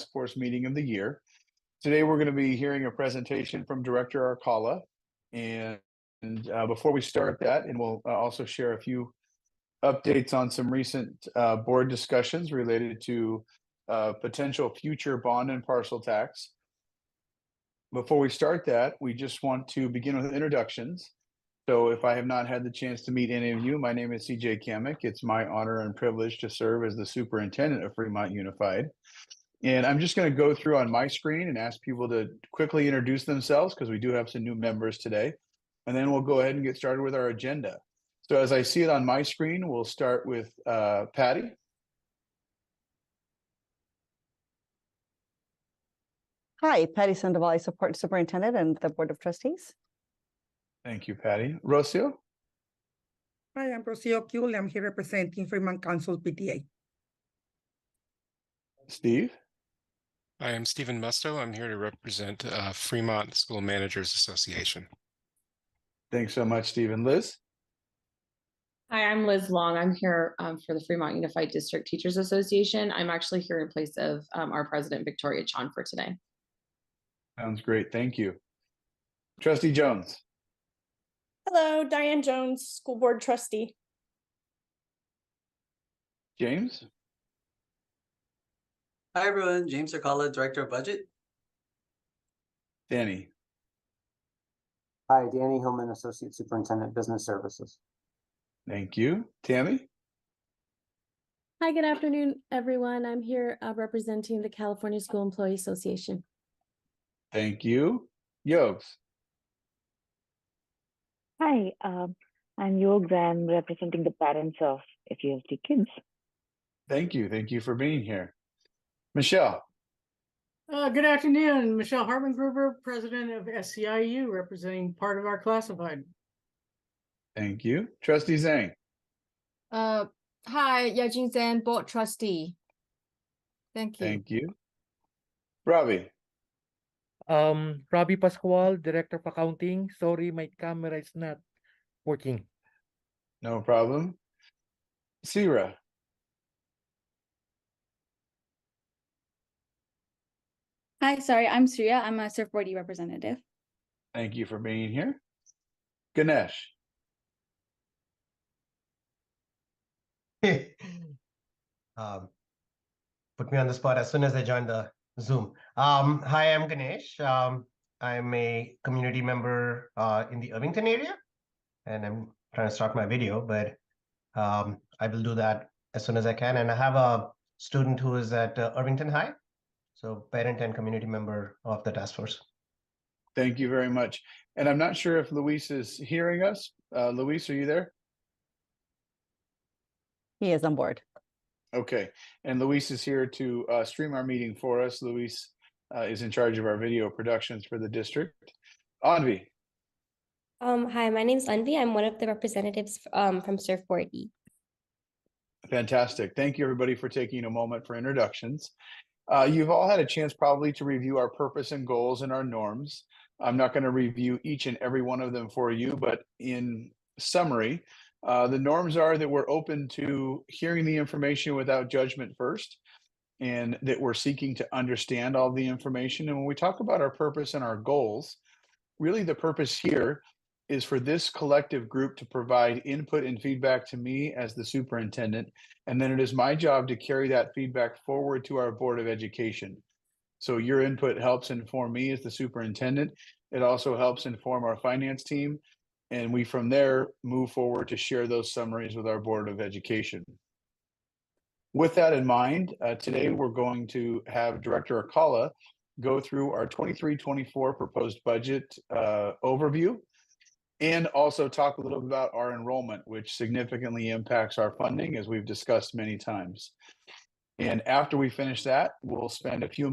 task force meeting of the year. Today, we're going to be hearing a presentation from Director Arcala. And before we start that, and we'll also share a few updates on some recent board discussions related to potential future bond and parcel tax. Before we start that, we just want to begin with introductions. So if I have not had the chance to meet any of you, my name is CJ Kamek. It's my honor and privilege to serve as the Superintendent of Fremont Unified. And I'm just going to go through on my screen and ask people to quickly introduce themselves because we do have some new members today. And then we'll go ahead and get started with our agenda. So as I see it on my screen, we'll start with Patty. Hi, Patty Sandoval. I support Superintendent and the Board of Trustees. Thank you, Patty. Rocio? Hi, I'm Rocio Kuhl. I'm here representing Fremont Council PTA. Steve? Hi, I'm Stephen Musto. I'm here to represent Fremont School Managers Association. Thanks so much, Stephen. Liz? Hi, I'm Liz Long. I'm here for the Fremont Unified District Teachers Association. I'm actually here in place of our president, Victoria Chan, for today. Sounds great. Thank you. Trustee Jones? Hello, Diane Jones, School Board Trustee. James? Hi, everyone. James Arcala, Director of Budget. Danny? Hi, Danny Hillman, Associate Superintendent, Business Services. Thank you. Tammy? Hi, good afternoon, everyone. I'm here representing the California School Employee Association. Thank you. Yogs? Hi, I'm Yogs. I'm representing the parents of FUSD kids. Thank you. Thank you for being here. Michelle? Good afternoon. Michelle Hartman Gruber, President of SCIU, representing part of our classified. Thank you. Trustee Zhang? Hi, Yajin Zhang, Board Trustee. Thank you. Thank you. Ravi? Robbie Pascual, Director of Accounting. Sorry, my camera is not working. No problem. Sira? Hi, sorry, I'm Surya. I'm a Surf Board representative. Thank you for being here. Ganesh? Put me on the spot as soon as I joined the Zoom. Hi, I'm Ganesh. I'm a community member in the Irvington area, and I'm trying to start my video, but I will do that as soon as I can. And I have a student who is at Irvington High, so parent and community member of the task force. Thank you very much. And I'm not sure if Luis is hearing us. Luis, are you there? He is on board. Okay. And Luis is here to stream our meeting for us. Luis is in charge of our video productions for the district. Anvi? Hi, my name is Anvi. I'm one of the representatives from Surfboard E. Fantastic. Thank you, everybody, for taking a moment for introductions. You've all had a chance probably to review our purpose and goals and our norms. I'm not going to review each and every one of them for you, but in summary, the norms are that we're open to hearing the information without judgment first, and that we're seeking to understand all the information. And when we talk about our purpose and our goals, really the purpose here is for this collective group to provide input and feedback to me as the superintendent, and then it is my job to carry that feedback forward to our Board of Education. So your input helps inform me as the superintendent. It also helps inform our finance team, and we from there move forward to share those summaries with our Board of Education. With that in mind, today we're going to have Director Arcala go through our 23-24 proposed budget overview, and also talk a little bit about our enrollment, which significantly impacts our funding, as we've discussed many times. And after we finish that, we'll spend a few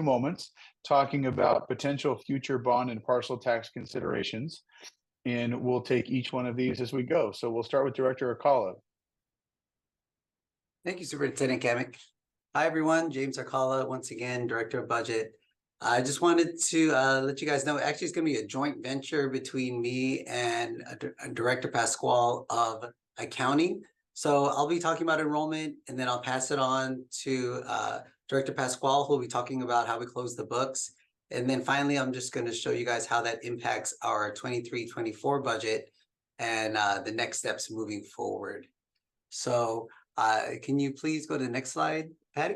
moments talking about potential future bond and parcel tax considerations. And we'll take each one of these as we go. So we'll start with Director Arcala. Thank you, Superintendent Kamek. Hi, everyone. James Arcala, once again, Director of Budget. I just wanted to let you guys know, actually, it's going to be a joint venture between me and Director Pascual of Accounting. So I'll be talking about enrollment, and then I'll pass it on to Director Pasquale, who will be talking about how we close the books. And then finally, I'm just going to show you guys how that impacts our 23-24 budget and the next steps moving forward. So can you please go to the next slide, Patty?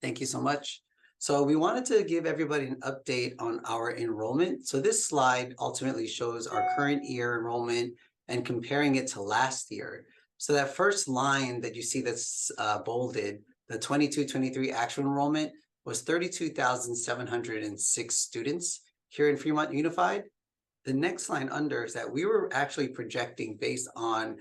Thank you so much. So we wanted to give everybody an update on our enrollment. So this slide ultimately shows our current year enrollment and comparing it to last year. So that first line that you see that's bolded, the 22-23 actual enrollment was 32,706 students here in Fremont Unified. The next line under is that we were actually projecting based on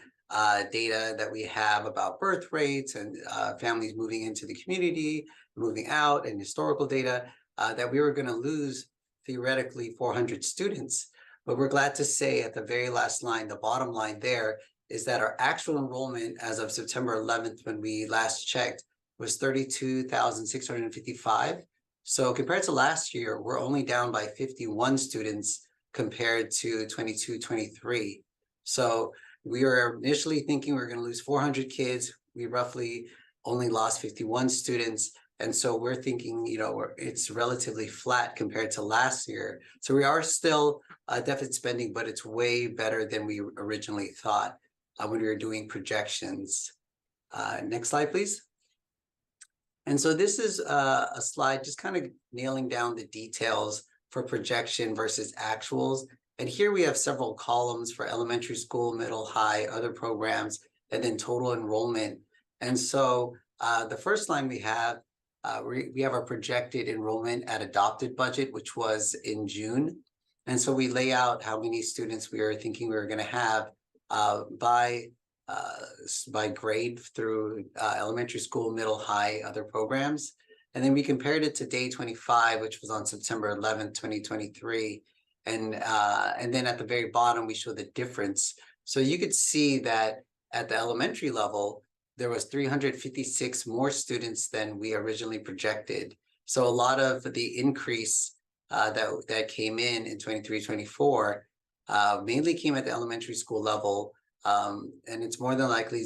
data that we have about birth rates and families moving into the community, moving out, and historical data, that we were going to lose theoretically 400 students. But we're glad to say at the very last line, the bottom line there, is that our actual enrollment as of September 11th, when we last checked, was 32,655. So compared to last year, we're only down by 51 students compared to 22-23. So we were initially thinking we were going to lose 400 kids. We roughly only lost 51 students. And so we're thinking, you know, it's relatively flat compared to last year. So we are still deficit spending, but it's way better than we originally thought when we were doing projections. Next slide, please. And so this is a slide just kind of nailing down the details for projection versus actuals. And here we have several columns for elementary school, middle, high, other programs, and then total enrollment. And so the first line we have our projected enrollment at adopted budget, which was in June. And so we lay out how many students we were thinking we were going to have by grade through elementary school, middle, high, other programs. And then we compared it to day 25, which was on September 11th, 2023. And then at the very bottom, we show the difference. So you could see that at the elementary level, there was 356 more students than we originally projected. So a lot of the increase that came in 23-24 mainly came at the elementary school level. And it's more than likely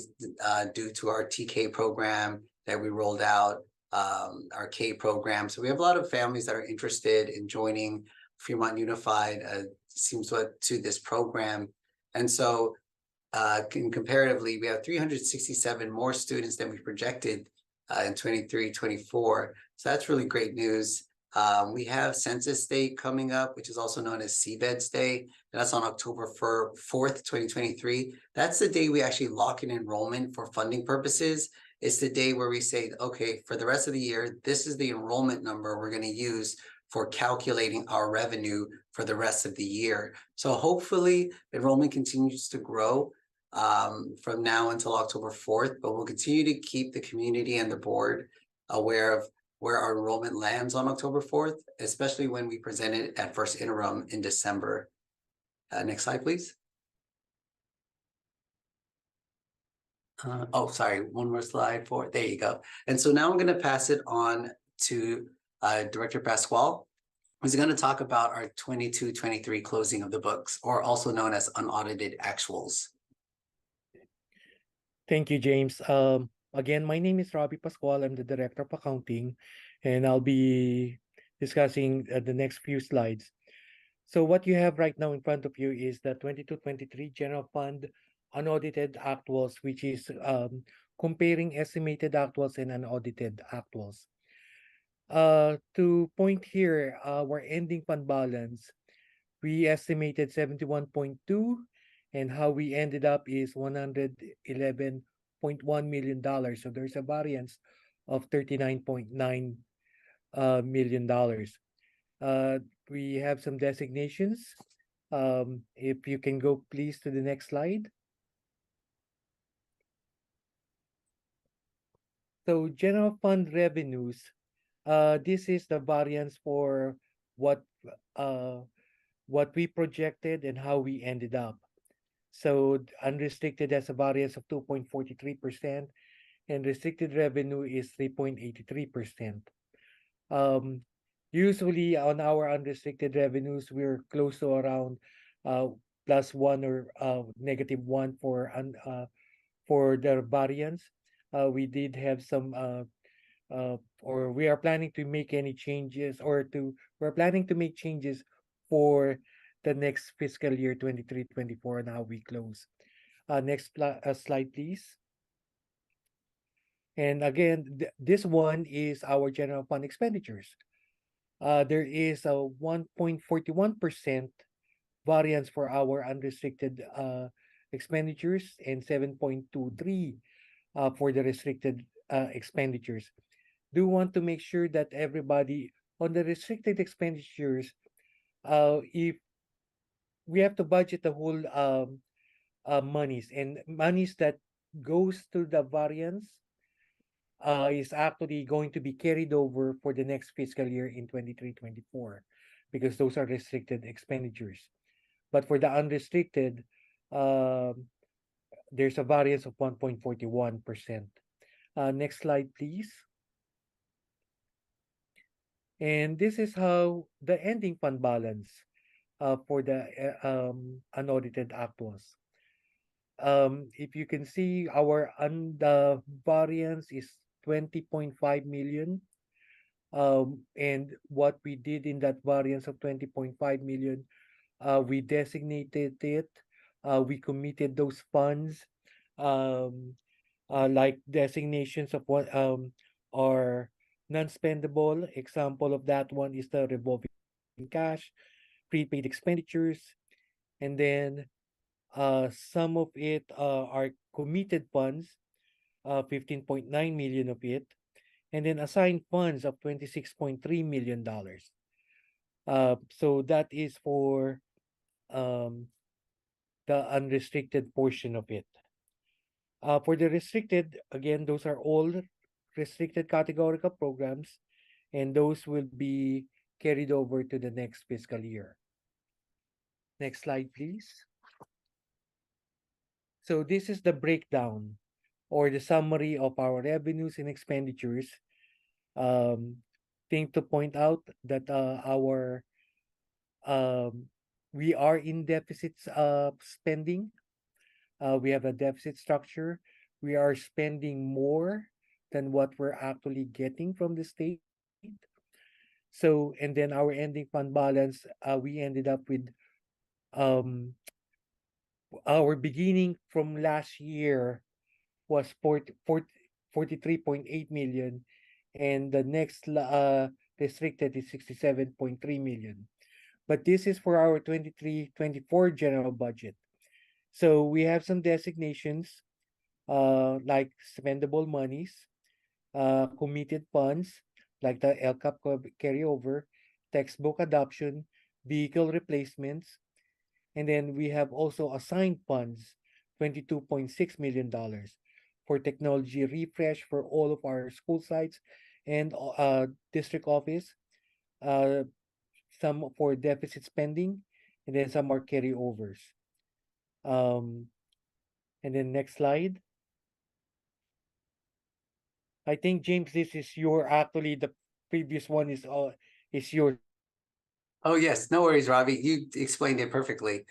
due to our TK program that we rolled out, our K program. So we have a lot of families that are interested in joining Fremont Unified, seems what to this program. And so comparatively, we have 367 more students than we projected in 23-24. So that's really great news. We have Census Day coming up, which is also known as CVEDS Day. And that's on October 4th, 2023. That's the day we actually lock in enrollment for funding purposes. It's the day where we say, okay, for the rest of the year, this is the enrollment number we're going to use for calculating our revenue for the rest of the year. So hopefully enrollment continues to grow from now until October 4th, but we'll continue to keep the community and the board aware of where our enrollment lands on October 4th, especially when we present it at first interim in December. Next slide, please. Oh, sorry, one more slide for, there you go. And so now I'm going to pass it on to Director Pasquale, who's going to talk about our 22-23 closing of the books, or also known as unaudited actuals. Thank you, James. Again, my name is Robbie Pasquale. I'm the Director of Accounting, and I'll be discussing the next few slides. So what you have right now in front of you is the 22-23 General Fund unaudited actuals, which is comparing estimated actuals and unaudited actuals. To point here, our ending fund balance, we estimated 71.2, and how we ended up is $111.1 million. So there's a variance of $39.9 million. We have some designations. If you can go please to the next slide. So general fund revenues, this is the variance for what we projected and how we ended up. So unrestricted has a variance of 2.43%, and restricted revenue is 3.83%. Usually on our unrestricted revenues, we're close to around +1 or -1 for the variance. We did have some or we are planning to make any changes we're planning to make changes for the next fiscal year 23-24 and how we close. Next slide, please. And again, this one is our general fund expenditures. There is a 1.41% variance for our unrestricted expenditures and 7.23 for the restricted expenditures. Do want to make sure that everybody on the restricted expenditures, if we have to budget the whole monies, and monies that goes to the variance is actually going to be carried over for the next fiscal year in 23-24 because those are restricted expenditures. But for the unrestricted, there's a variance of 1.41%. Next slide, please. And this is how the ending fund balance for the unaudited actuals. If you can see, our the variance is 20.5 million. And what we did in that variance of 20.5 million, we designated it, we committed those funds, like designations of what are non-spendable. Example of that one is the revolving cash, prepaid expenditures, and then some of it are committed funds, 15.9 million of it, and then assigned funds of $26.3 million. So that is for the unrestricted portion of it. For the restricted, again, those are all restricted categorical programs, and those will be carried over to the next fiscal year. Next slide, please. So this is the breakdown or the summary of our revenues and expenditures. Thing to point out that we are in deficits spending. We have a deficit structure. We are spending more than what we're actually getting from the state. So, and then our ending fund balance, we ended up with our beginning from last year was 43.8 million, and the next restricted is 67.3 million. But this is for our 23-24 general budget. So we have some designations like spendable monies, committed funds like the LCAP carryover, textbook adoption, vehicle replacements, and then we have also assigned funds, $22.6 million for technology refresh for all of our school sites and district office, some for deficit spending, and then some are carryovers. And then next slide. I think, James, this is actually the previous one is yours. Oh, yes, no worries, Robbie. You explained it perfectly.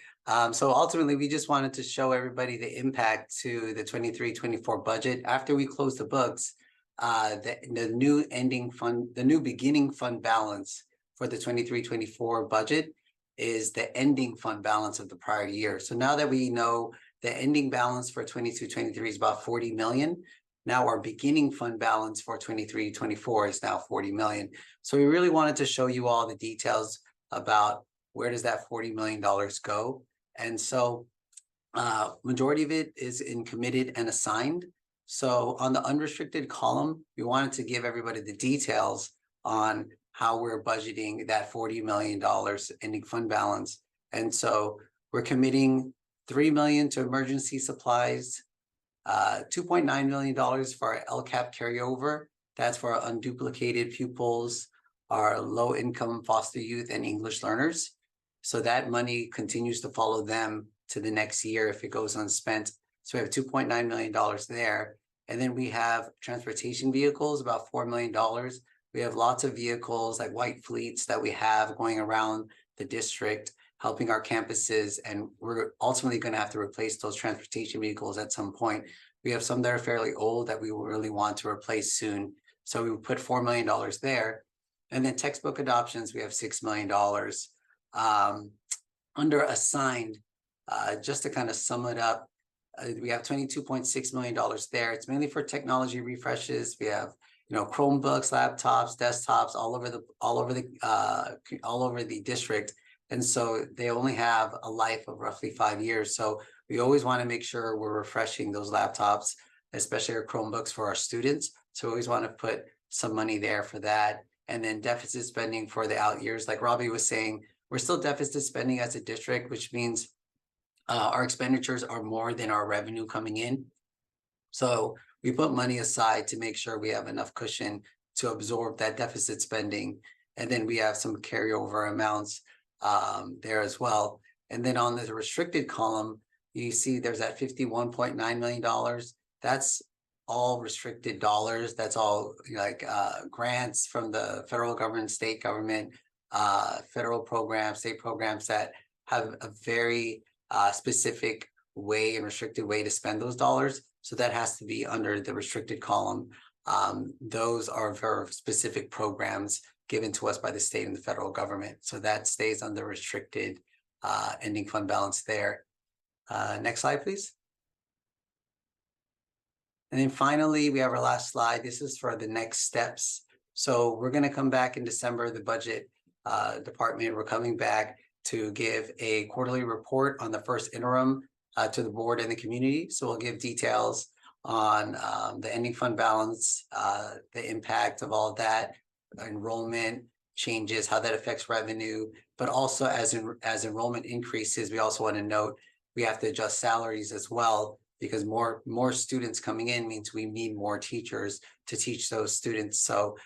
So ultimately, we just wanted to show everybody the impact to the 23-24 budget. After we close the books, the new ending fund, the new beginning fund balance for the 23-24 budget is the ending fund balance of the prior year. So now that we know the ending balance for 22-23 is about 40 million, now our beginning fund balance for 23-24 is now 40 million. So we really wanted to show you all the details about where does that $40 million go. And so majority of it is in committed and assigned. So on the unrestricted column, we wanted to give everybody the details on how we're budgeting that $40 million ending fund balance. And so we're committing $3 million to emergency supplies, $2.9 million for our LCAP carryover. That's for our unduplicated pupils, our low-income foster youth and English learners. So that money continues to follow them to the next year if it goes unspent. So we have $2.9 million there. And then we have transportation vehicles, about $4 million. We have lots of vehicles like white fleets that we have going around the district, helping our campuses. And we're ultimately going to have to replace those transportation vehicles at some point. We have some that are fairly old that we really want to replace soon. So we put $4 million there. And then textbook adoptions, we have $6 million. Under assigned, just to kind of sum it up, we have $22.6 million there. It's mainly for technology refreshes. We have, Chromebooks, laptops, desktops all over the district. And so they only have a life of roughly 5 years. So we always want to make sure we're refreshing those laptops, especially our Chromebooks for our students. So we always want to put some money there for that. And then deficit spending for the out years, like Robbie was saying, we're still deficit spending as a district, which means our expenditures are more than our revenue coming in. So we put money aside to make sure we have enough cushion to absorb that deficit spending. And then we have some carryover amounts there as well. And then on the restricted column, you see there's that $51.9 million. That's all restricted dollars. That's all grants from the federal government, state government, federal programs, state programs that have a very specific way and restricted way to spend those dollars. So that has to be under the restricted column. Those are very specific programs given to us by the state and the federal government. So that stays under restricted ending fund balance there. Next slide, please. And then finally, we have our last slide. This is for the next steps. So we're going to come back in December, the budget department. We're coming back to give a quarterly report on the first interim to the board and the community. So we'll give details on the ending fund balance, the impact of all of that, enrollment changes, how that affects revenue, but also as enrollment increases, we also want to note we have to adjust salaries as well, because more students coming in means we need more teachers to teach those students. So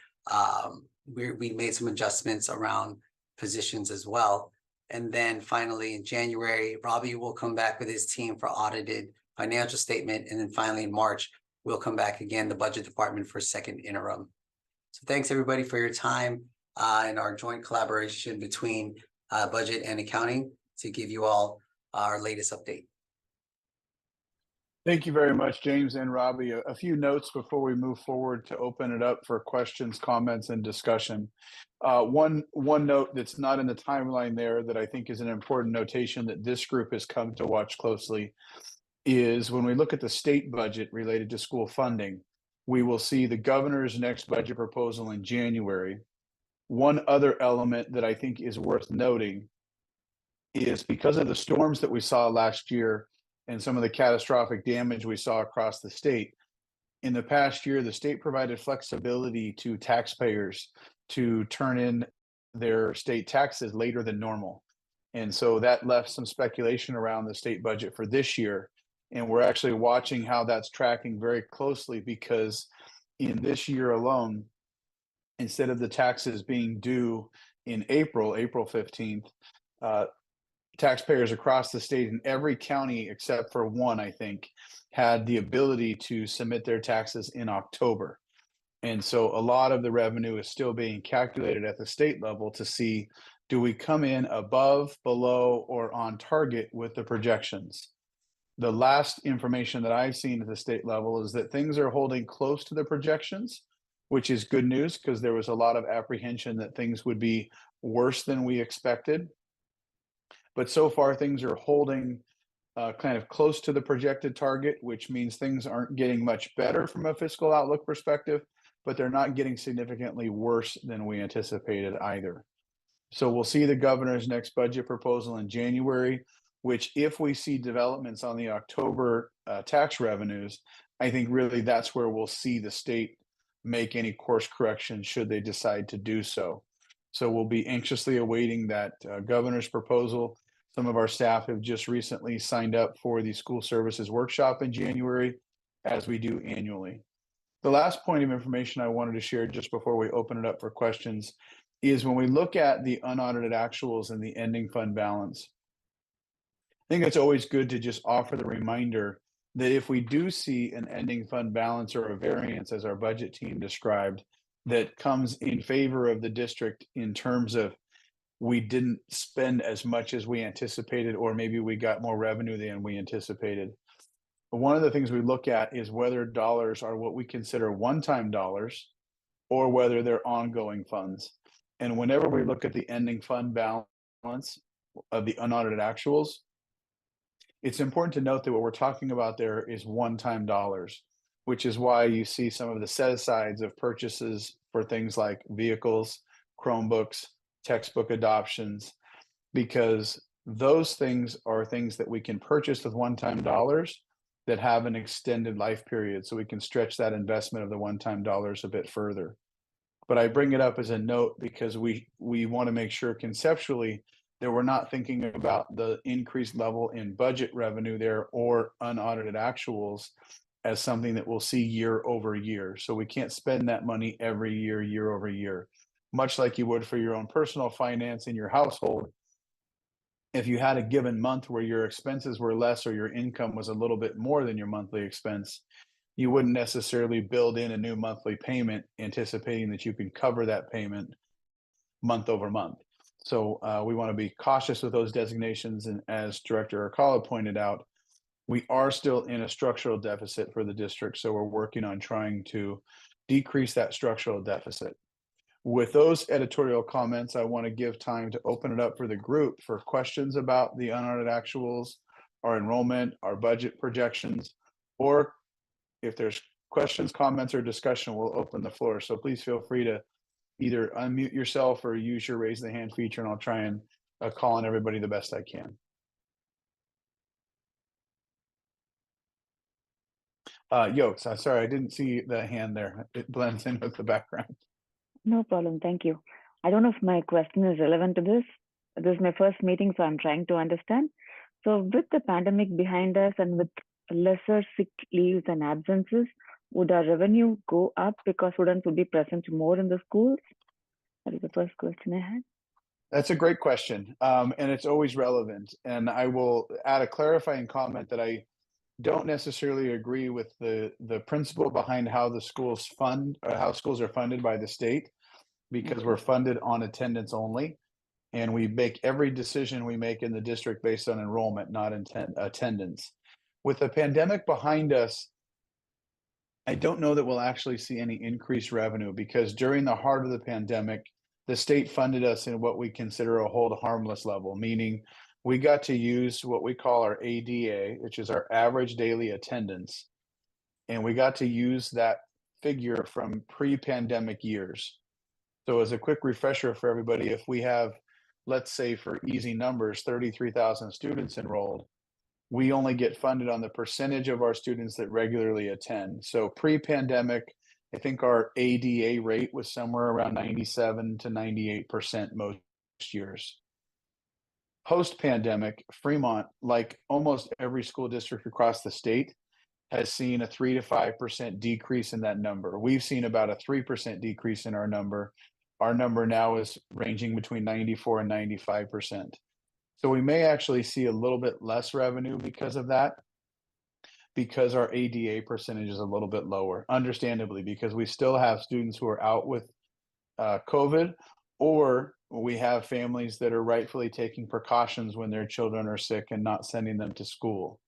we made some adjustments around positions as well. And then finally in January, Robbie will come back with his team for audited financial statement. And then finally in March, we'll come back again, the budget department for second interim. So thanks everybody for your time and our joint collaboration between budget and accounting to give you all our latest update. Thank you very much, James and Robbie. A few notes before we move forward to open it up for questions, comments, and discussion. One note that's not in the timeline there that I think is an important notation that this group has come to watch closely is when we look at the state budget related to school funding, we will see the governor's next budget proposal in January. One other element that I think is worth noting is because of the storms that we saw last year and some of the catastrophic damage we saw across the state, in the past year, the state provided flexibility to taxpayers to turn in their state taxes later than normal. And so that left some speculation around the state budget for this year. And we're actually watching how that's tracking very closely, because in this year alone, instead of the taxes being due in April 15th, taxpayers across the state in every county except for one, I think, had the ability to submit their taxes in October. And so a lot of the revenue is still being calculated at the state level to see, do we come in above, below, or on target with the projections? The last information that I've seen at the state level is that things are holding close to the projections, which is good news because there was a lot of apprehension that things would be worse than we expected. But so far, things are holding kind of close to the projected target, which means things aren't getting much better from a fiscal outlook perspective, but they're not getting significantly worse than we anticipated either. So we'll see the governor's next budget proposal in January, which if we see developments on the October tax revenues, I think really that's where we'll see the state make any course correction should they decide to do so. So we'll be anxiously awaiting that governor's proposal. Some of our staff have just recently signed up for the school services workshop in January, as we do annually. The last point of information I wanted to share just before we open it up for questions is when we look at the unaudited actuals and the ending fund balance, I think it's always good to just offer the reminder that if we do see an ending fund balance or a variance, as our budget team described, that comes in favor of the district in terms of we didn't spend as much as we anticipated, or maybe we got more revenue than we anticipated. But one of the things we look at is whether dollars are what we consider one-time dollars, or whether they're ongoing funds. And whenever we look at the ending fund balance of the unaudited actuals, it's important to note that what we're talking about there is one-time dollars, which is why you see some of the set-asides of purchases for things like vehicles, Chromebooks, textbook adoptions, because those things are things that we can purchase with one-time dollars that have an extended life period, so we can stretch that investment of the one-time dollars a bit further. But I bring it up as a note because we want to make sure conceptually that we're not thinking about the increased level in budget revenue there or unaudited actuals as something that we'll see year over year. So we can't spend that money every year, year over year, much like you would for your own personal finance in your household. If you had a given month where your expenses were less or your income was a little bit more than your monthly expense, you wouldn't necessarily build in a new monthly payment anticipating that you can cover that payment month over month. So we want to be cautious with those designations. And as Director Arcala pointed out, we are still in a structural deficit for the district. So we're working on trying to decrease that structural deficit. With those editorial comments, I want to give time to open it up for the group for questions about the unaudited actuals, our enrollment, our budget projections, or if there's questions, comments, or discussion, we'll open the floor. So please feel free to either unmute yourself or use your raise the hand feature, and I'll try and call on everybody the best I can. Yokes, I'm sorry, I didn't see the hand there. It blends in with the background. No problem. Thank you. I don't know if my question is relevant to this. This is my first meeting, so I'm trying to understand. So with the pandemic behind us and with lesser sick leaves and absences, would our revenue go up because students would be present more in the schools? That is the first question I had. That's a great question, and it's always relevant. And I will add a clarifying comment that I don't necessarily agree with the principle behind how the schools fund, or how schools are funded by the state, because we're funded on attendance only, and we make every decision we make in the district based on enrollment, not attendance. With the pandemic behind us, I don't know that we'll actually see any increased revenue, because during the heart of the pandemic, the state funded us in what we consider a hold harmless level, meaning we got to use what we call our ADA, which is our average daily attendance. And we got to use that figure from pre-pandemic years. So as a quick refresher for everybody, if we have, let's say for easy numbers, 33,000 students enrolled, we only get funded on the percentage of our students that regularly attend. So pre-pandemic, I think our ADA rate was somewhere around 97 to 98% most years. Post-pandemic, Fremont, like almost every school district across the state, has seen a 3 to 5% decrease in that number. We've seen about a 3% decrease in our number. Our number now is ranging between 94 and 95%. So we may actually see a little bit less revenue because of that, because our ADA percentage is a little bit lower, understandably, because we still have students who are out with COVID, or we have families that are rightfully taking precautions when their children are sick and not sending them to school.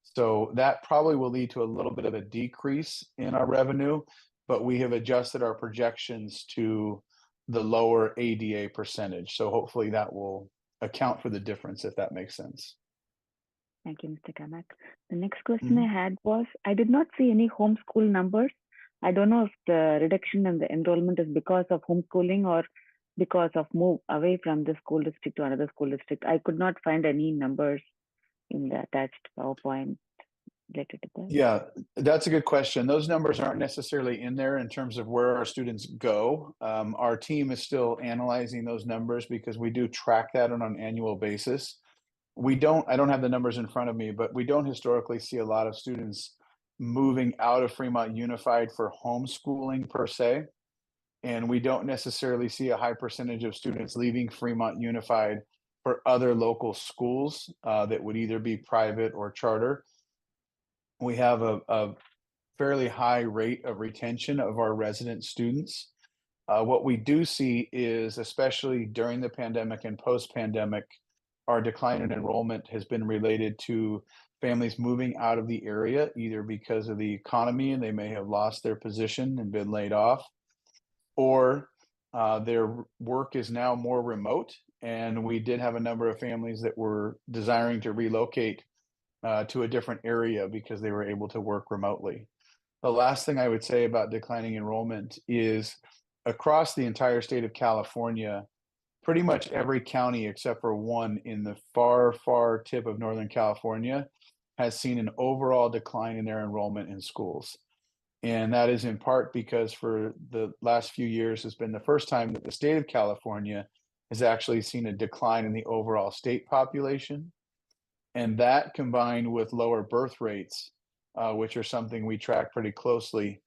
So that probably will lead to a little bit of a decrease in our revenue, but we have adjusted our projections to the lower ADA percentage. So hopefully that will account for the difference, if that makes sense. Thank you, Mr. Kamak. The next question I had was, I did not see any homeschool numbers. I don't know if the reduction in the enrollment is because of homeschooling or because of move away from the school district to another school district. I could not find any numbers in the attached PowerPoint related to that. Yeah, that's a good question. Those numbers aren't necessarily in there in terms of where our students go. Our team is still analyzing those numbers because we do track that on an annual basis. I don't have the numbers in front of me, but we don't historically see a lot of students moving out of Fremont Unified for homeschooling per se. And we don't necessarily see a high percentage of students leaving Fremont Unified for other local schools that would either be private or charter. We have a fairly high rate of retention of our resident students. What we do see is, especially during the pandemic and post-pandemic, our decline in enrollment has been related to families moving out of the area, either because of the economy and they may have lost their position and been laid off, or their work is now more remote. And we did have a number of families that were desiring to relocate to a different area because they were able to work remotely. The last thing I would say about declining enrollment is across the entire state of California, pretty much every county except for one in the far, far tip of Northern California has seen an overall decline in their enrollment in schools. And that is in part because for the last few years has been the first time that the state of California has actually seen a decline in the overall state population. And that combined with lower birth rates, which are something we track pretty closely,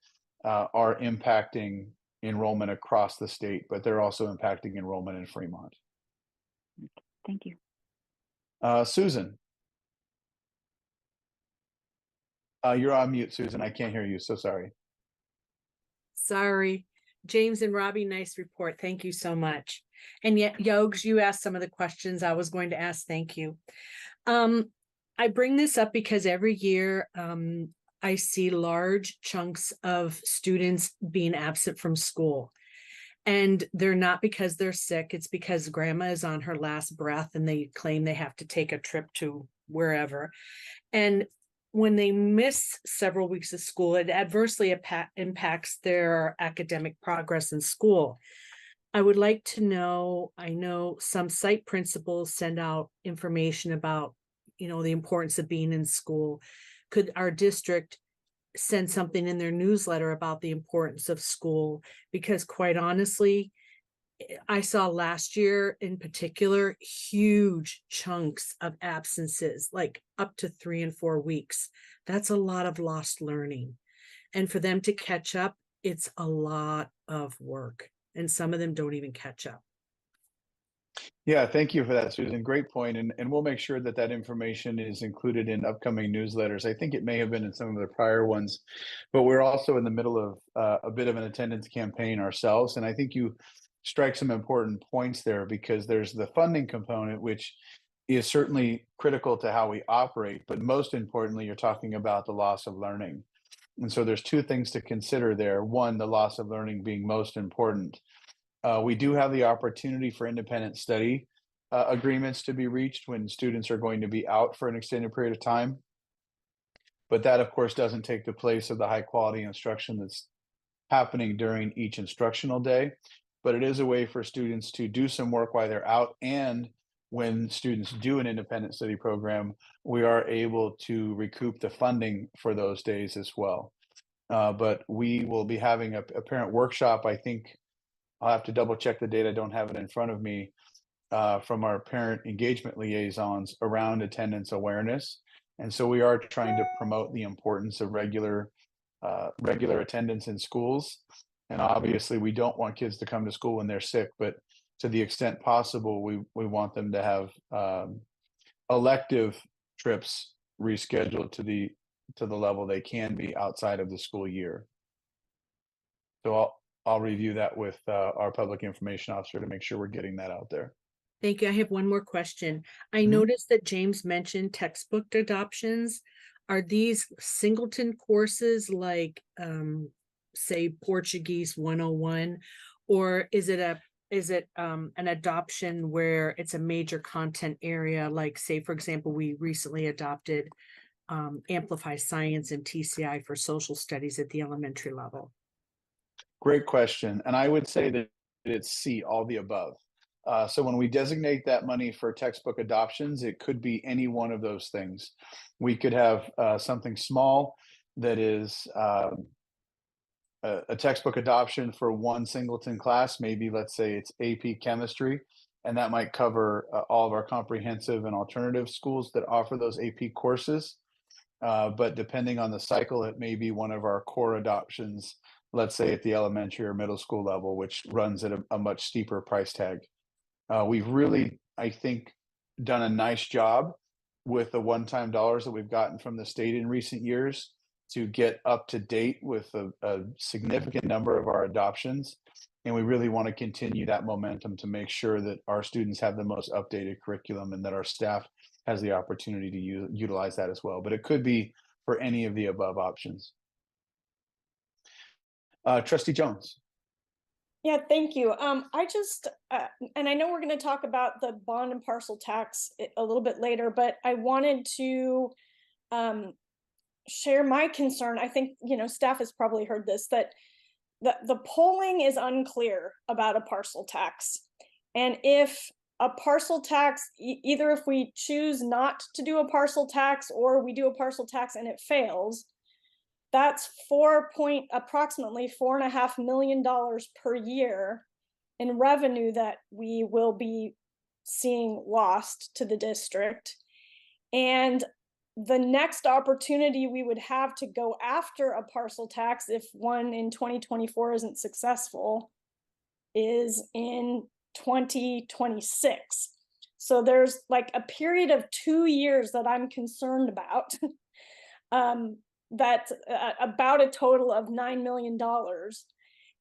are impacting enrollment across the state, but they're also impacting enrollment in Fremont. Thank you. Susan. You're on mute, Susan. I can't hear you. So sorry. Sorry. James and Robbie, nice report. Thank you so much. And yet, Yogs, you asked some of the questions I was going to ask. Thank you. I bring this up because every year I see large chunks of students being absent from school. And they're not because they're sick. It's because grandma is on her last breath and they claim they have to take a trip to wherever. And when they miss several weeks of school, it adversely impacts their academic progress in school. I would like to know, I know some site principals send out information about, the importance of being in school. Could our district send something in their newsletter about the importance of school? Because quite honestly, I saw last year in particular, huge chunks of absences, like up to 3 and 4 weeks. That's a lot of lost learning. And for them to catch up, it's a lot of work. And some of them don't even catch up. Yeah, thank you for that, Susan. Great point. And we'll make sure that that information is included in upcoming newsletters. I think it may have been in some of the prior ones, but we're also in the middle of a bit of an attendance campaign ourselves. And I think you strike some important points there because there's the funding component, which is certainly critical to how we operate. But most importantly, you're talking about the loss of learning. And so there's two things to consider there. One, the loss of learning being most important. We do have the opportunity for independent study agreements to be reached when students are going to be out for an extended period of time. But that, of course, doesn't take the place of the high quality instruction that's happening during each instructional day. But it is a way for students to do some work while they're out. And when students do an independent study program, we are able to recoup the funding for those days as well. But we will be having a parent workshop, I think. I'll have to double check the date. I don't have it in front of me from our parent engagement liaisons around attendance awareness. And so we are trying to promote the importance of regular attendance in schools. And obviously we don't want kids to come to school when they're sick, but to the extent possible, we want them to have elective trips rescheduled to the level they can be outside of the school year. So I'll review that with our public information officer to make sure we're getting that out there. Thank you. I have one more question. I noticed that James mentioned textbook adoptions. Are these singleton courses like, say, Portuguese 101, or is it an adoption where it's a major content area? Like, say, for example, we recently adopted Amplify Science and TCI for social studies at the elementary level. Great question. And I would say that it's C, all the above. So when we designate that money for textbook adoptions, it could be any one of those things. We could have something small that is a textbook adoption for one singleton class. Maybe let's say it's AP chemistry, and that might cover all of our comprehensive and alternative schools that offer those AP courses. But depending on the cycle, it may be one of our core adoptions, let's say at the elementary or middle school level, which runs at a much steeper price tag. We've really, I think, done a nice job with the one-time dollars that we've gotten from the state in recent years to get up to date with a significant number of our adoptions. And we really want to continue that momentum to make sure that our students have the most updated curriculum and that our staff has the opportunity to utilize that as well. But it could be for any of the above options. Trustee Jones. Yeah, thank you. I just, and I know we're going to talk about the bond and parcel tax a little bit later, but I wanted to share my concern. I think, staff has probably heard this, that the polling is unclear about a parcel tax. And if a parcel tax, either if we choose not to do a parcel tax or we do a parcel tax and it fails, that's approximately $4.5 million per year in revenue that we will be seeing lost to the district. And the next opportunity we would have to go after a parcel tax, if one in 2024 isn't successful, is in 2026. So there's like a period of 2 years that I'm concerned about. That's about a total of $9 million.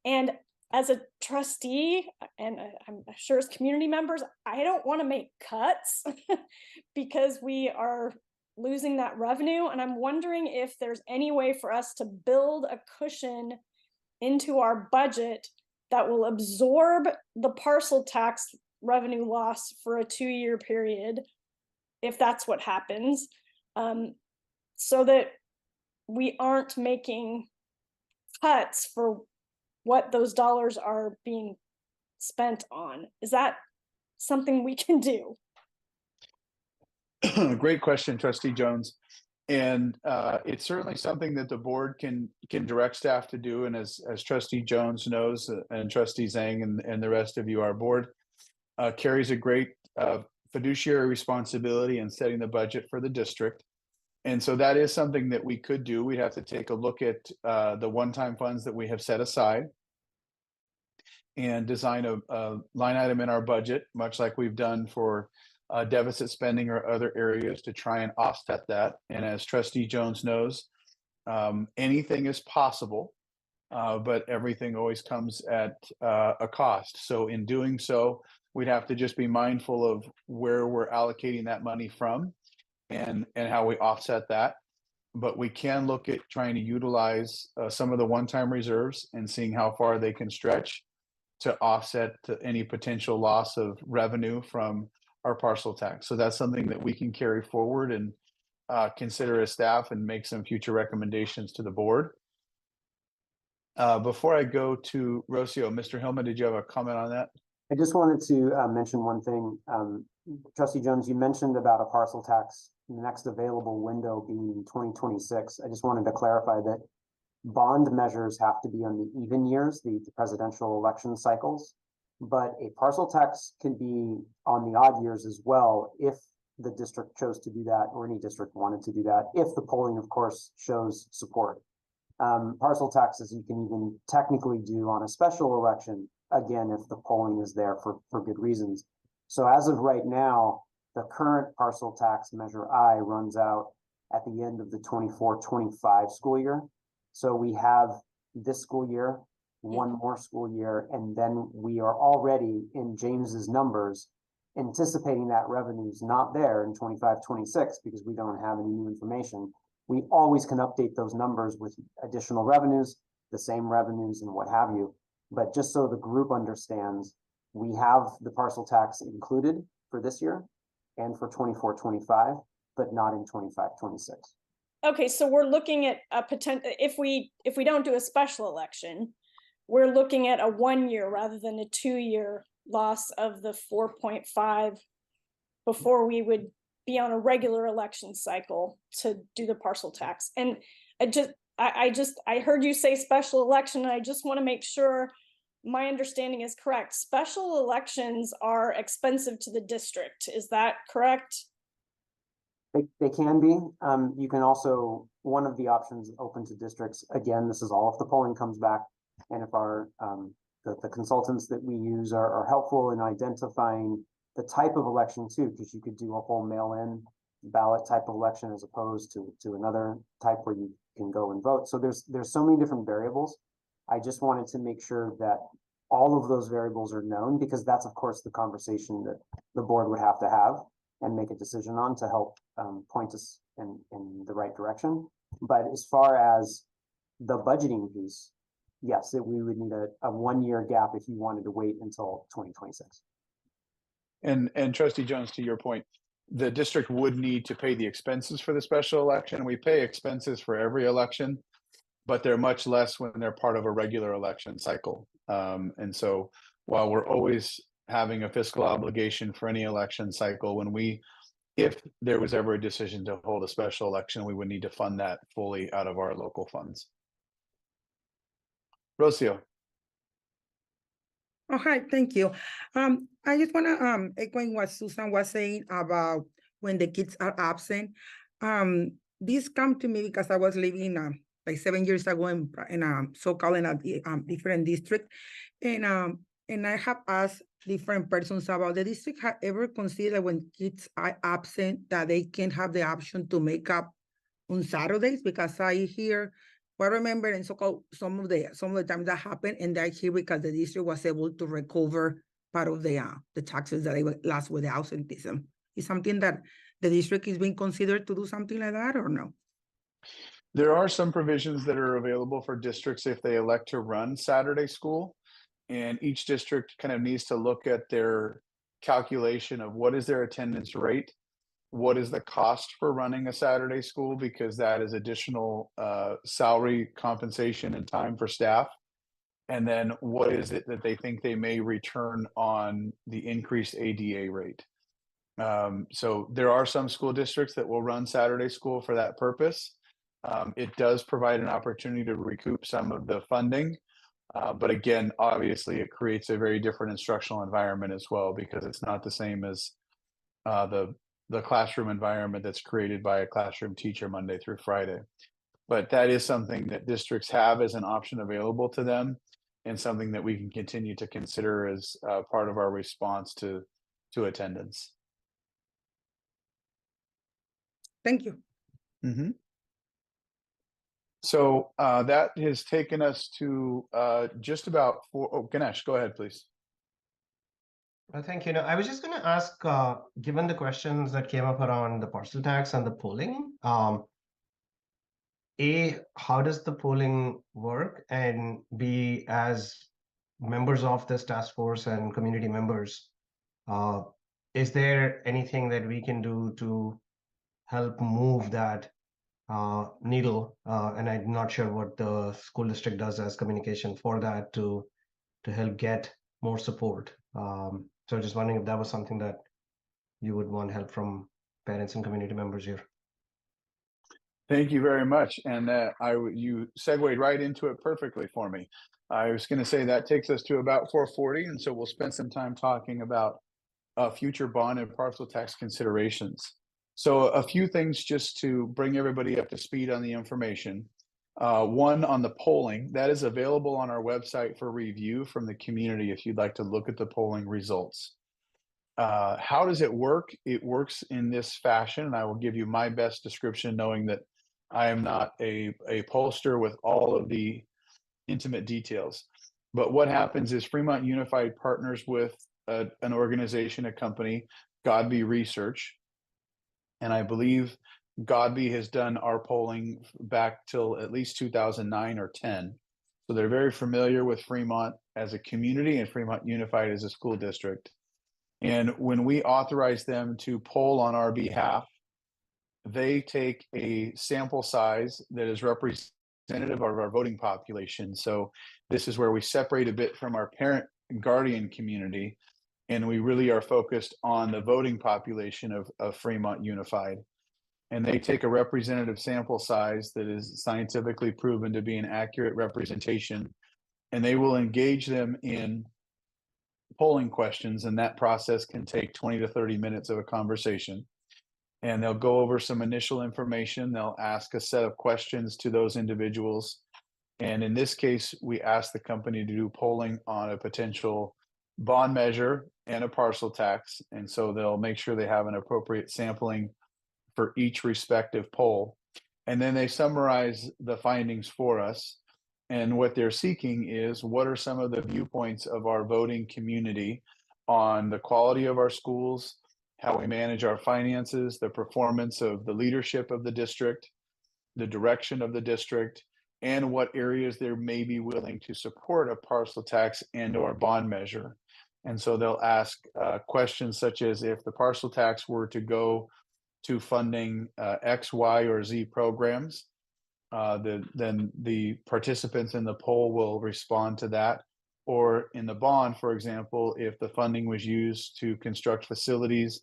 And as a trustee, and I'm sure as community members, I don't want to make cuts because we are losing that revenue. And I'm wondering if there's any way for us to build a cushion into our budget that will absorb the parcel tax revenue loss for a 2-year period, if that's what happens, so that we aren't making cuts for what those dollars are being spent on. Is that something we can do? Great question, Trustee Jones. And it's certainly something that the board can direct staff to do. And as Trustee Jones knows, and Trustee Zhang and the rest of you, our board carries a great fiduciary responsibility in setting the budget for the district. And so that is something that we could do. We'd have to take a look at the one-time funds that we have set aside and design a line item in our budget, much like we've done for deficit spending or other areas, to try and offset that. And as Trustee Jones knows, anything is possible, but everything always comes at a cost. So in doing so, we'd have to just be mindful of where we're allocating that money from and how we offset that. But we can look at trying to utilize some of the one-time reserves and seeing how far they can stretch to offset any potential loss of revenue from our parcel tax. So that's something that we can carry forward and consider as staff and make some future recommendations to the board. Before I go to Rocio, Mr. Hillman, did you have a comment on that? I just wanted to mention one thing. Trustee Jones, you mentioned about a parcel tax, the next available window being 2026. I just wanted to clarify that bond measures have to be on the even years, the presidential election cycles, but a parcel tax can be on the odd years as well if the district chose to do that, or any district wanted to do that, if the polling, of course, shows support. Parcel taxes you can even technically do on a special election, again, if the polling is there for good reasons. So as of right now, the current parcel tax measure I runs out at the end of the 24-25 school year. So we have this school year, one more school year, and then we are already in James's numbers anticipating that revenue is not there in 25-26 because we don't have any new information. We always can update those numbers with additional revenues, the same revenues and what have you. But just so the group understands, we have the parcel tax included for this year and for 24-25, but not in 25-26. Okay, so we're looking at a potential, if we don't do a special election, we're looking at a 1 year rather than a 2 year loss of the 4.5 before we would be on a regular election cycle to do the parcel tax. And I heard you say special election, and I just want to make sure my understanding is correct. Special elections are expensive to the district. Is that correct? They can be. You can also, one of the options open to districts, again, this is all if the polling comes back and if our the consultants that we use are helpful in identifying the type of election too, because you could do a whole mail-in ballot type of election as opposed to another type where you can go and vote. So there's so many different variables. I just wanted to make sure that all of those variables are known, because that's of course the conversation that the board would have to have and make a decision on to help point us in the right direction. But as far as the budgeting piece, yes, we would need a 1 year gap if you wanted to wait until 2026. And Trustee Jones, to your point, the district would need to pay the expenses for the special election. We pay expenses for every election, but they're much less when they're part of a regular election cycle. And so while we're always having a fiscal obligation for any election cycle, if there was ever a decision to hold a special election, we would need to fund that fully out of our local funds. Rocio. Oh, hi, thank you. I just wanna echoing what Susan was saying about when the kids are absent. This come to me because I was living like 7 years ago in so-called in a different district, and I have asked different persons about the district have ever considered when kids are absent that they can have the option to make up on Saturdays, because I hear. Well, I remember in so-called some of the times that happened, and I hear because the district was able to recover part of the taxes that they lost with the absenteeism. Is something that the district is being considered to do something like that or no? There are some provisions that are available for districts if they elect to run Saturday school. And each district kind of needs to look at their calculation of what is their attendance rate, what is the cost for running a Saturday school, because that is additional salary compensation and time for staff. And then what is it that they think they may return on the increased ADA rate. So there are some school districts that will run Saturday school for that purpose. It does provide an opportunity to recoup some of the funding. But again, obviously, it creates a very different instructional environment as well, because it's not the same as the classroom environment that's created by a classroom teacher Monday through Friday. But that is something that districts have as an option available to them, and something that we can continue to consider as part of our response to attendance. Thank you. Mm-hmm. So that has taken us to just about Ganesh, go ahead, please. Thank you. I was just going to ask, given the questions that came up around the parcel tax and the polling, A, how does the polling work? And B, as members of this task force and community members, is there anything that we can do to help move that needle? And I'm not sure what the school district does as communication for that to help get more support. So just wondering if that was something that you would want help from parents and community members here. Thank you very much. And you segued right into it perfectly for me. I was going to say that takes us to about 4:40, and so we'll spend some time talking about future bond and parcel tax considerations. So a few things just to bring everybody up to speed on the information. One, on the polling, that is available on our website for review from the community if you'd like to look at the polling results. How does it work? It works in this fashion, and I will give you my best description, knowing that I am not a pollster with all of the intimate details. But what happens is Fremont Unified partners with an organization, a company, Godby Research, and I believe Godby has done our polling back till at least 2009 or 10. So they're very familiar with Fremont as a community and Fremont Unified as a school district. And when we authorize them to poll on our behalf, they take a sample size that is representative of our voting population. So this is where we separate a bit from our parent and guardian community, and we really are focused on the voting population of Fremont Unified. And they take a representative sample size that is scientifically proven to be an accurate representation, and they will engage them in polling questions, and that process can take 20 to 30 minutes of a conversation. And they'll go over some initial information. They'll ask a set of questions to those individuals. And in this case, we ask the company to do polling on a potential bond measure and a parcel tax. And so they'll make sure they have an appropriate sampling for each respective poll. And then they summarize the findings for us. And what they're seeking is, what are some of the viewpoints of our voting community on the quality of our schools, how we manage our finances, the performance of the leadership of the district, the direction of the district, and what areas they may be willing to support a parcel tax and or bond measure. And so they'll ask questions such as, if the parcel tax were to go to funding X, Y, or Z programs, then the participants in the poll will respond to that. Or in the bond, for example, if the funding was used to construct facilities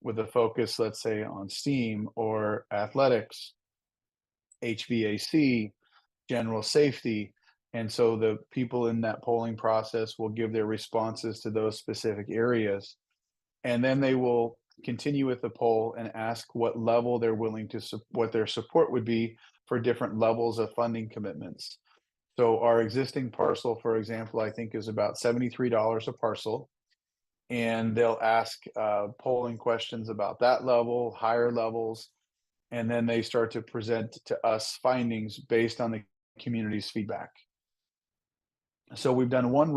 with a focus, let's say, on STEAM or athletics, HVAC, general safety. And so the people in that polling process will give their responses to those specific areas. And then they will continue with the poll and ask what level they're willing to, what their support would be for different levels of funding commitments. So our existing parcel, for example, I think is about $73 a parcel. And they'll ask polling questions about that level, higher levels, and then they start to present to us findings based on the community's feedback. So we've done one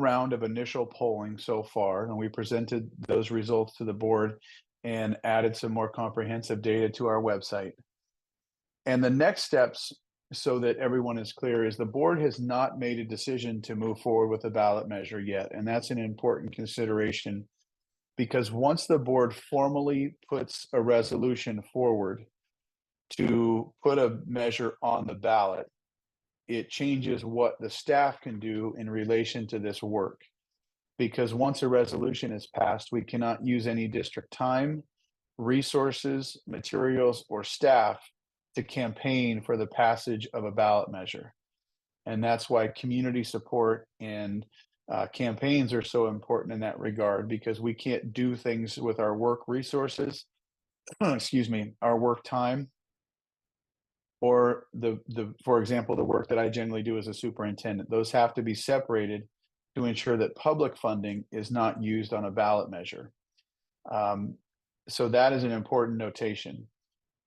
round of initial polling so far, and we presented those results to the board and added some more comprehensive data to our website. And the next steps, so that everyone is clear, is the board has not made a decision to move forward with a ballot measure yet. And that's an important consideration, because once the board formally puts a resolution forward to put a measure on the ballot, it changes what the staff can do in relation to this work. Because once a resolution is passed, we cannot use any district time, resources, materials, or staff to campaign for the passage of a ballot measure. And that's why community support and campaigns are so important in that regard, because we can't do things with our work resources, excuse me, our work time, or for example, the work that I generally do as a superintendent. Those have to be separated to ensure that public funding is not used on a ballot measure. So that is an important notation.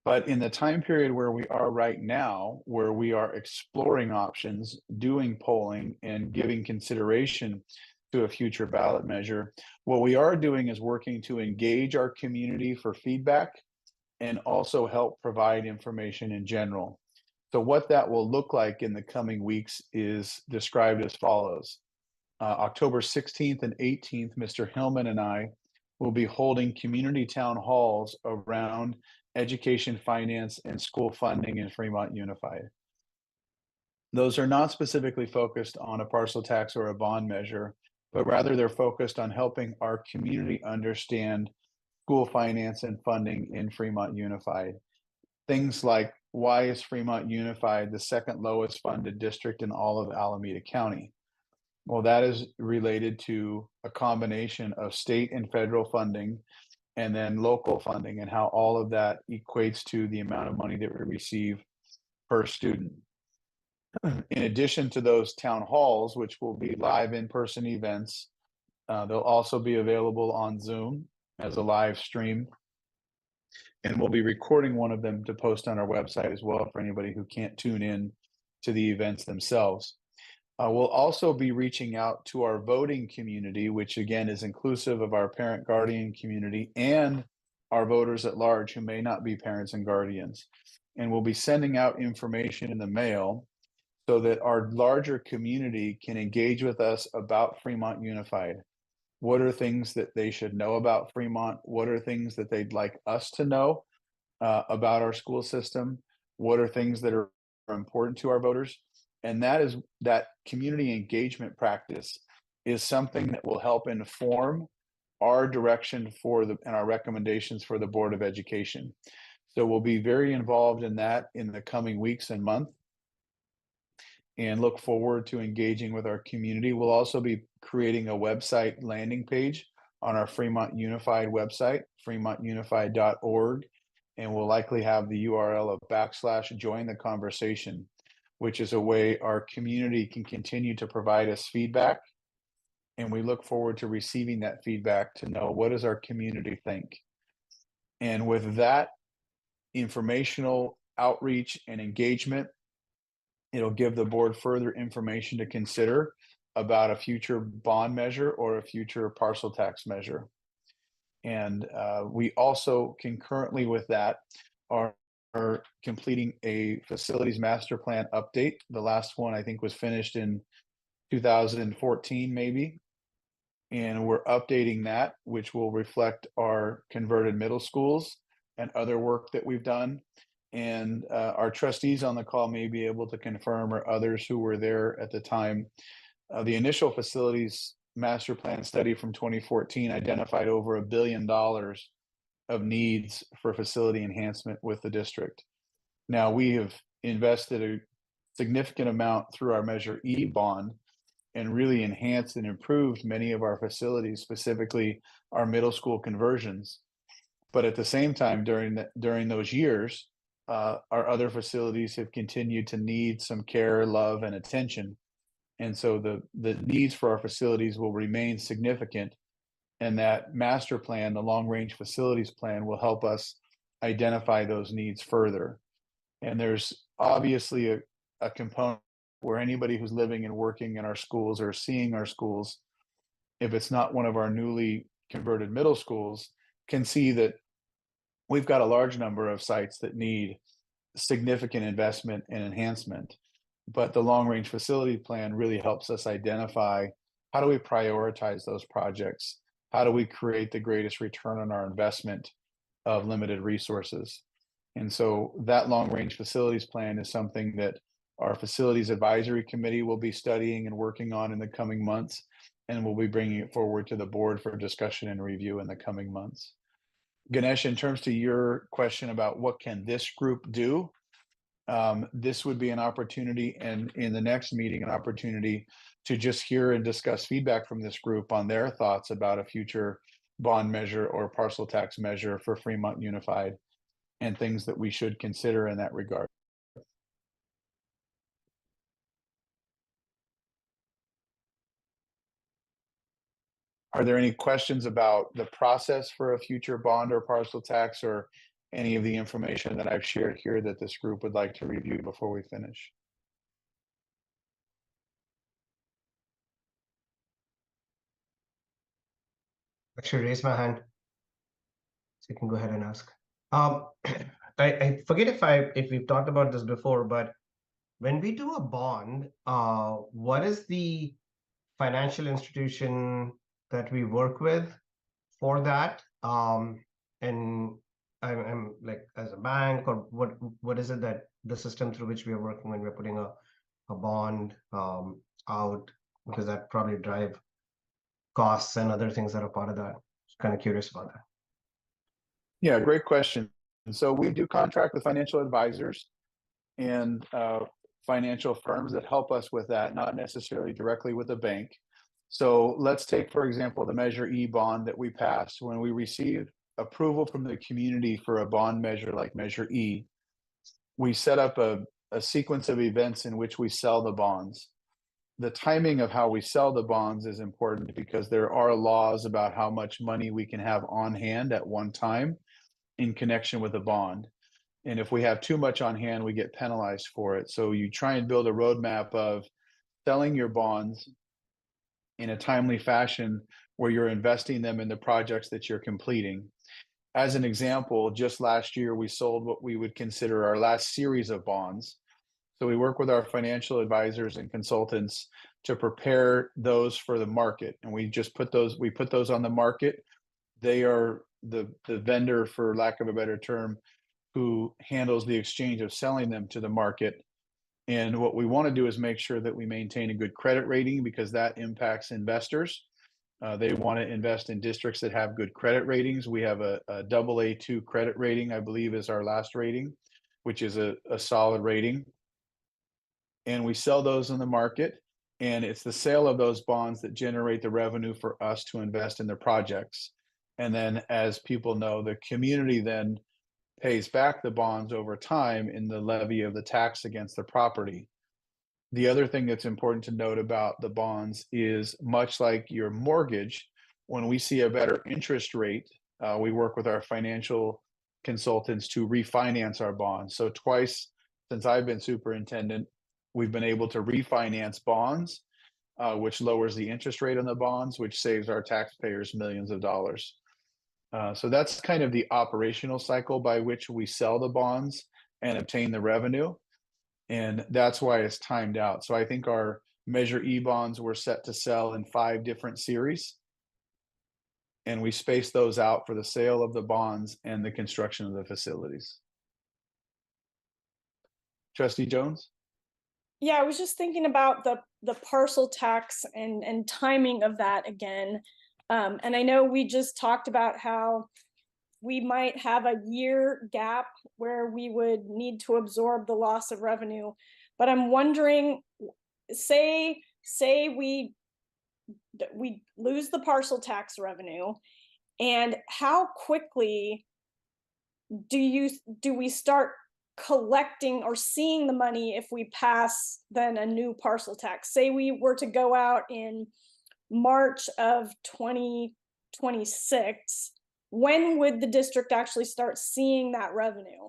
But in the time period where we are right now, where we are exploring options, doing polling, and giving consideration to a future ballot measure, what we are doing is working to engage our community for feedback and also help provide information in general. So what that will look like in the coming weeks is described as follows. October 16th and 18th, Mr. Hillman and I will be holding community town halls around education, finance, and school funding in Fremont Unified. Those are not specifically focused on a parcel tax or a bond measure, but rather they're focused on helping our community understand school finance and funding in Fremont Unified. Things like, why is Fremont Unified the second lowest funded district in all of Alameda County? Well, that is related to a combination of state and federal funding, and then local funding, and how all of that equates to the amount of money that we receive per student. In addition to those town halls, which will be live in-person events, they'll also be available on Zoom as a live stream. And we'll be recording one of them to post on our website as well for anybody who can't tune in to the events themselves. We'll also be reaching out to our voting community, which again is inclusive of our parent guardian community and our voters at large who may not be parents and guardians. And we'll be sending out information in the mail so that our larger community can engage with us about Fremont Unified. What are things that they should know about Fremont? What are things that they'd like us to know about our school system? What are things that are important to our voters? And that community engagement practice is something that will help inform our direction and our recommendations for the Board of Education. So we'll be very involved in that in the coming weeks and months, and look forward to engaging with our community. We'll also be creating a website landing page on our Fremont Unified website, fremontunified.org, and we'll likely have the URL of /join the conversation, which is a way our community can continue to provide us feedback. And we look forward to receiving that feedback to know, what does our community think? And with that informational outreach and engagement, it'll give the board further information to consider about a future bond measure or a future parcel tax measure. And we also, concurrently with that, are are completing a facilities master plan update. The last one I think was finished in 2014 maybe. And we're updating that, which will reflect our converted middle schools and other work that we've done. And our trustees on the call may be able to confirm, or others who were there at the time. The initial facilities master plan study from 2014 identified over $1 billion of needs for facility enhancement with the district. Now we have invested a significant amount through our Measure E bond and really enhanced and improved many of our facilities, specifically our middle school conversions. But at the same time, during those years, our other facilities have continued to need some care, love, and attention. And so the needs for our facilities will remain significant. And that master plan, the long-range facilities plan, will help us identify those needs further. And there's obviously a component where anybody who's living and working in our schools or seeing our schools, if it's not one of our newly converted middle schools, can see that we've got a large number of sites that need significant investment and enhancement. But the long-range facility plan really helps us identify, how do we prioritize those projects? How do we create the greatest return on our investment of limited resources? And so that long-range facilities plan is something that our facilities advisory committee will be studying and working on in the coming months, and we'll be bringing it forward to the board for discussion and review in the coming months. Ganesh, in terms to your question about what can this group do, this would be an opportunity, and in the next meeting, an opportunity to just hear and discuss feedback from this group on their thoughts about a future bond measure or parcel tax measure for Fremont Unified, and things that we should consider in that regard. Are there any questions about the process for a future bond or parcel tax, or any of the information that I've shared here that this group would like to review before we finish? Actually, raise my hand, so you can go ahead and ask. I forget if we've talked about this before, but when we do a bond, what is the financial institution that we work with for that? And I'm like, as a bank, or what is it that the system through which we are working when we're putting a bond out, because that probably drive costs and other things that are part of that. Just kind of curious about that. Yeah, great question. And so we do contract with financial advisors and financial firms that help us with that, not necessarily directly with the bank. So let's take, for example, the Measure E bond that we passed. When we received approval from the community for a bond measure like Measure E, we set up a sequence of events in which we sell the bonds. The timing of how we sell the bonds is important because there are laws about how much money we can have on hand at one time in connection with a bond. And if we have too much on hand, we get penalized for it. So you try and build a roadmap of selling your bonds in a timely fashion where you're investing them in the projects that you're completing. As an example, just last year, we sold what we would consider our last series of bonds. So we work with our financial advisors and consultants to prepare those for the market. And we put those on the market. They are the vendor, for lack of a better term, who handles the exchange of selling them to the market. And what we want to do is make sure that we maintain a good credit rating, because that impacts investors. They want to invest in districts that have good credit ratings. We have a AA2 credit rating, I believe is our last rating, which is a solid rating. And we sell those in the market, and it's the sale of those bonds that generate the revenue for us to invest in the projects. And then, as people know, the community then pays back the bonds over time in the levy of the tax against the property. The other thing that's important to note about the bonds is, much like your mortgage, when we see a better interest rate, we work with our financial consultants to refinance our bonds. So twice since I've been superintendent, we've been able to refinance bonds, which lowers the interest rate on the bonds, which saves our taxpayers millions of dollars. So that's kind of the operational cycle by which we sell the bonds. and obtain the revenue. And that's why it's timed out. So I think our Measure E bonds were set to sell in 5 different series. And we spaced those out for the sale of the bonds and the construction of the facilities. Trustee Jones? Yeah, I was just thinking about the parcel tax and timing of that again. And I know we just talked about how we might have a year gap where we would need to absorb the loss of revenue. But I'm wondering, say we lose the parcel tax revenue, and how quickly do we start collecting or seeing the money if we pass then a new parcel tax? Say we were to go out in March of 2026, when would the district actually start seeing that revenue?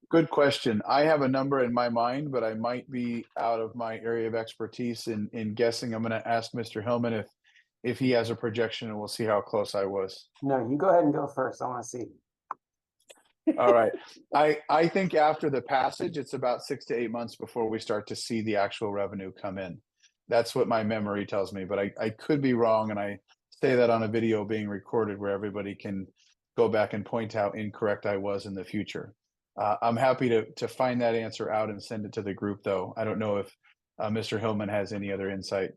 Good question. I have a number in my mind, but I might be out of my area of expertise in guessing. I'm going to ask Mr. Hillman if he has a projection, and we'll see how close I was. No, you go ahead and go first. I want to see. All right. I think after the passage, it's about 6 to 8 months before we start to see the actual revenue come in. That's what my memory tells me, but I could be wrong, and I say that on a video being recorded where everybody can go back and point out how incorrect I was in the future. I'm happy to find that answer out and send it to the group, though. I don't know if Mr. Hillman has any other insight.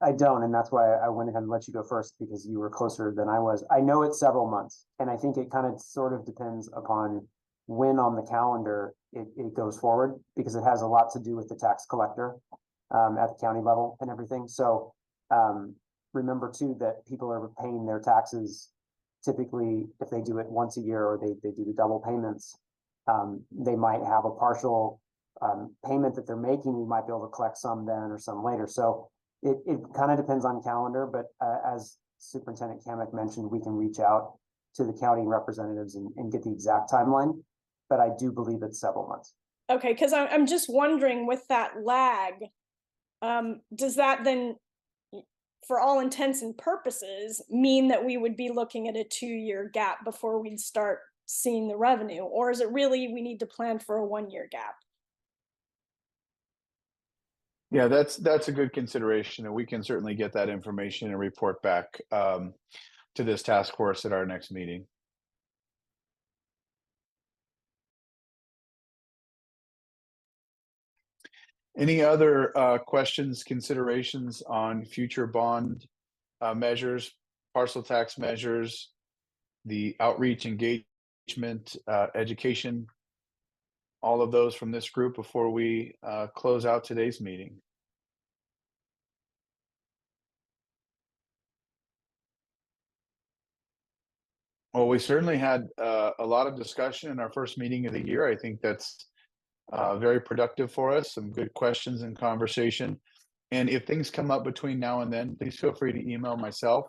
I don't, and that's why I went ahead and let you go first, because you were closer than I was. I know it's several months, and I think it kind of sort of depends upon when on the calendar it goes forward, because it has a lot to do with the tax collector at the county level and everything. So remember too that people are paying their taxes typically if they do it once a year, or they do the double payments. They might have a partial payment that they're making. We might be able to collect some then or some later. So it kind of depends on calendar, but as Superintendent Kamek mentioned, we can reach out to the county representatives and get the exact timeline, but I do believe it's several months. Okay, because I'm just wondering, with that lag, does that then, for all intents and purposes, mean that we would be looking at a 2-year gap before we'd start seeing the revenue? Or is it really we need to plan for a 1-year gap? Yeah, that's a good consideration, and we can certainly get that information and report back to this task force at our next meeting. Any other questions, considerations on future bond measures, parcel tax measures, the outreach, engagement, education, all of those from this group before we close out today's meeting? Well, we certainly had a lot of discussion in our first meeting of the year. I think that's very productive for us, some good questions and conversation. And if things come up between now and then, please feel free to email myself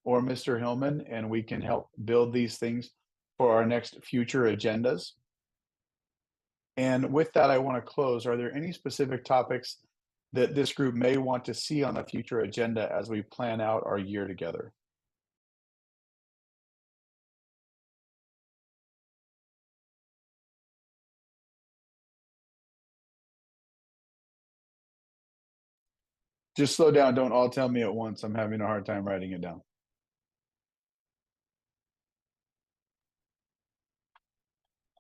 or Mr. Hillman, and we can help build these things for our next future agendas. And with that, I want to close. Are there any specific topics that this group may want to see on a future agenda as we plan out our year together? Just slow down. Don't all tell me at once. I'm having a hard time writing it down.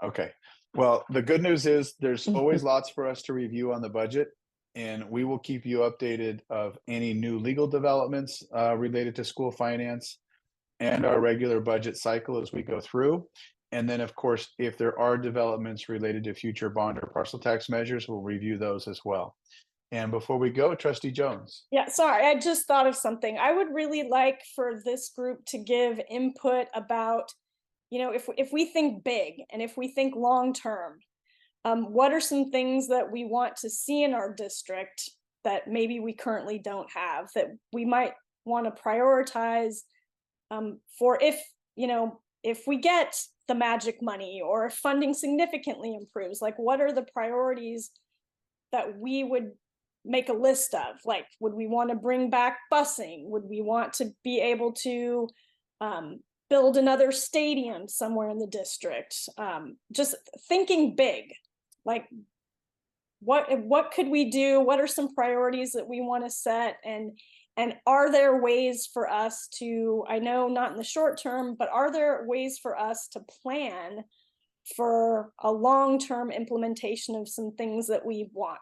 Okay. Well, the good news is there's always lots for us to review on the budget, and we will keep you updated of any new legal developments related to school finance and our regular budget cycle as we go through. And then, of course, if there are developments related to future bond or parcel tax measures, we'll review those as well. And before we go, Trustee Jones. Yeah, sorry, I just thought of something. I would really like for this group to give input about, if we think big and if we think long term, what are some things that we want to see in our district that maybe we currently don't have, that we might want to prioritize for if we get the magic money, or if funding significantly improves, like what are the priorities that we would make a list of? Like, would we want to bring back busing? Would we want to be able to build another stadium somewhere in the district. Just thinking big, like what could we do? What are some priorities that we want to set? And are there ways for us to, I know not in the short term, but are there ways for us to plan for a long-term implementation of some things that we want?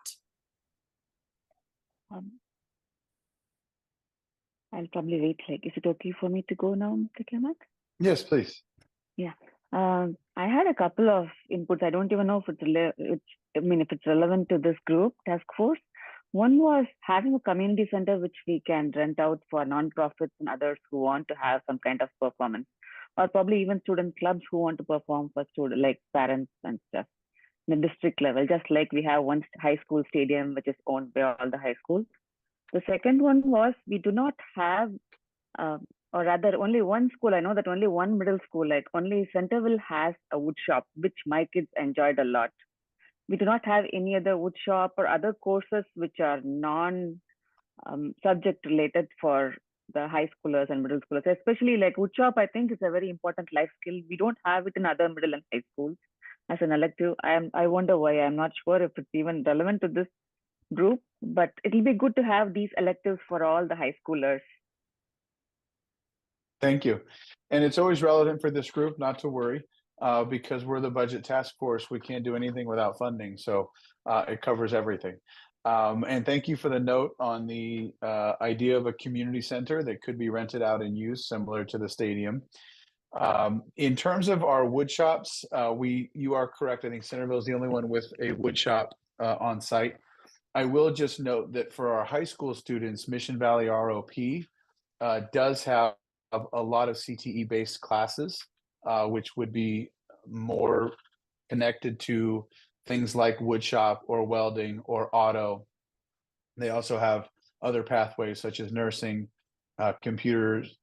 I'll probably wait. Like, is it okay for me to go now, Mr. Kamak? Yes, please. Yeah. I had a couple of inputs. I don't even know if if it's relevant to this group task force. One was having a community center which we can rent out for nonprofits and others who want to have some kind of performance, or probably even student clubs who want to perform for student, like parents and stuff, in the district level, just like we have one high school stadium which is owned by all the high schools. The second one was we do not have, or rather only one school. I know that only one middle school, like only Centerville has a wood shop, which my kids enjoyed a lot. We do not have any other wood shop or other courses which are non-subject related for the high schoolers and middle schoolers, especially like wood shop. I think is a very important life skill. We don't have it in other middle and high schools as an elective. I wonder why. I'm not sure if it's even relevant to this group, but it'll be good to have these electives for all the high schoolers. Thank you. And it's always relevant for this group, not to worry, because we're the budget task force. We can't do anything without funding. So it covers everything. And thank you for the note on the idea of a community center that could be rented out and used similar to the stadium. In terms of our wood shops, you are correct. I think Centerville is the only one with a wood shop on site. I will just note that for our high school students, Mission Valley ROP does have a lot of CTE-based classes, which would be more connected to things like woodshop or welding or auto. They also have other pathways such as nursing, computers,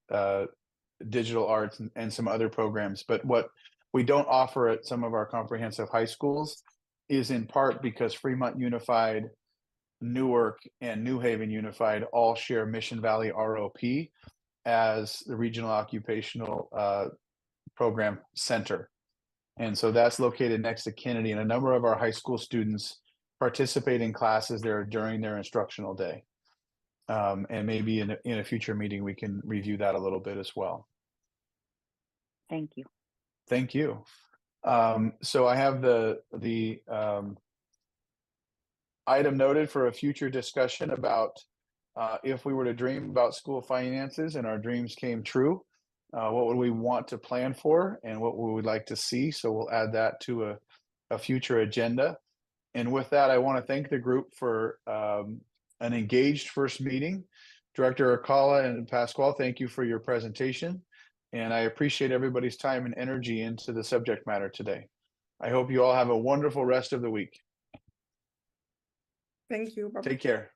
digital arts, and some other programs. But what we don't offer at some of our comprehensive high schools is in part because Fremont Unified, Newark, and New Haven Unified all share Mission Valley ROP as the regional occupational program center. And so that's located next to Kennedy, and a number of our high school students participate in classes there during their instructional day. And maybe in a future meeting, we can review that a little bit as well. Thank you. Thank you. So I have the item noted for a future discussion about if we were to dream about school finances and our dreams came true, what would we want to plan for and what we would like to see? So we'll add that to a future agenda. And with that, I want to thank the group for an engaged first meeting. Director Alcala and Pasquale, thank you for your presentation. And I appreciate everybody's time and energy into the subject matter today. I hope you all have a wonderful rest of the week. Thank you. Bye-bye. Take care.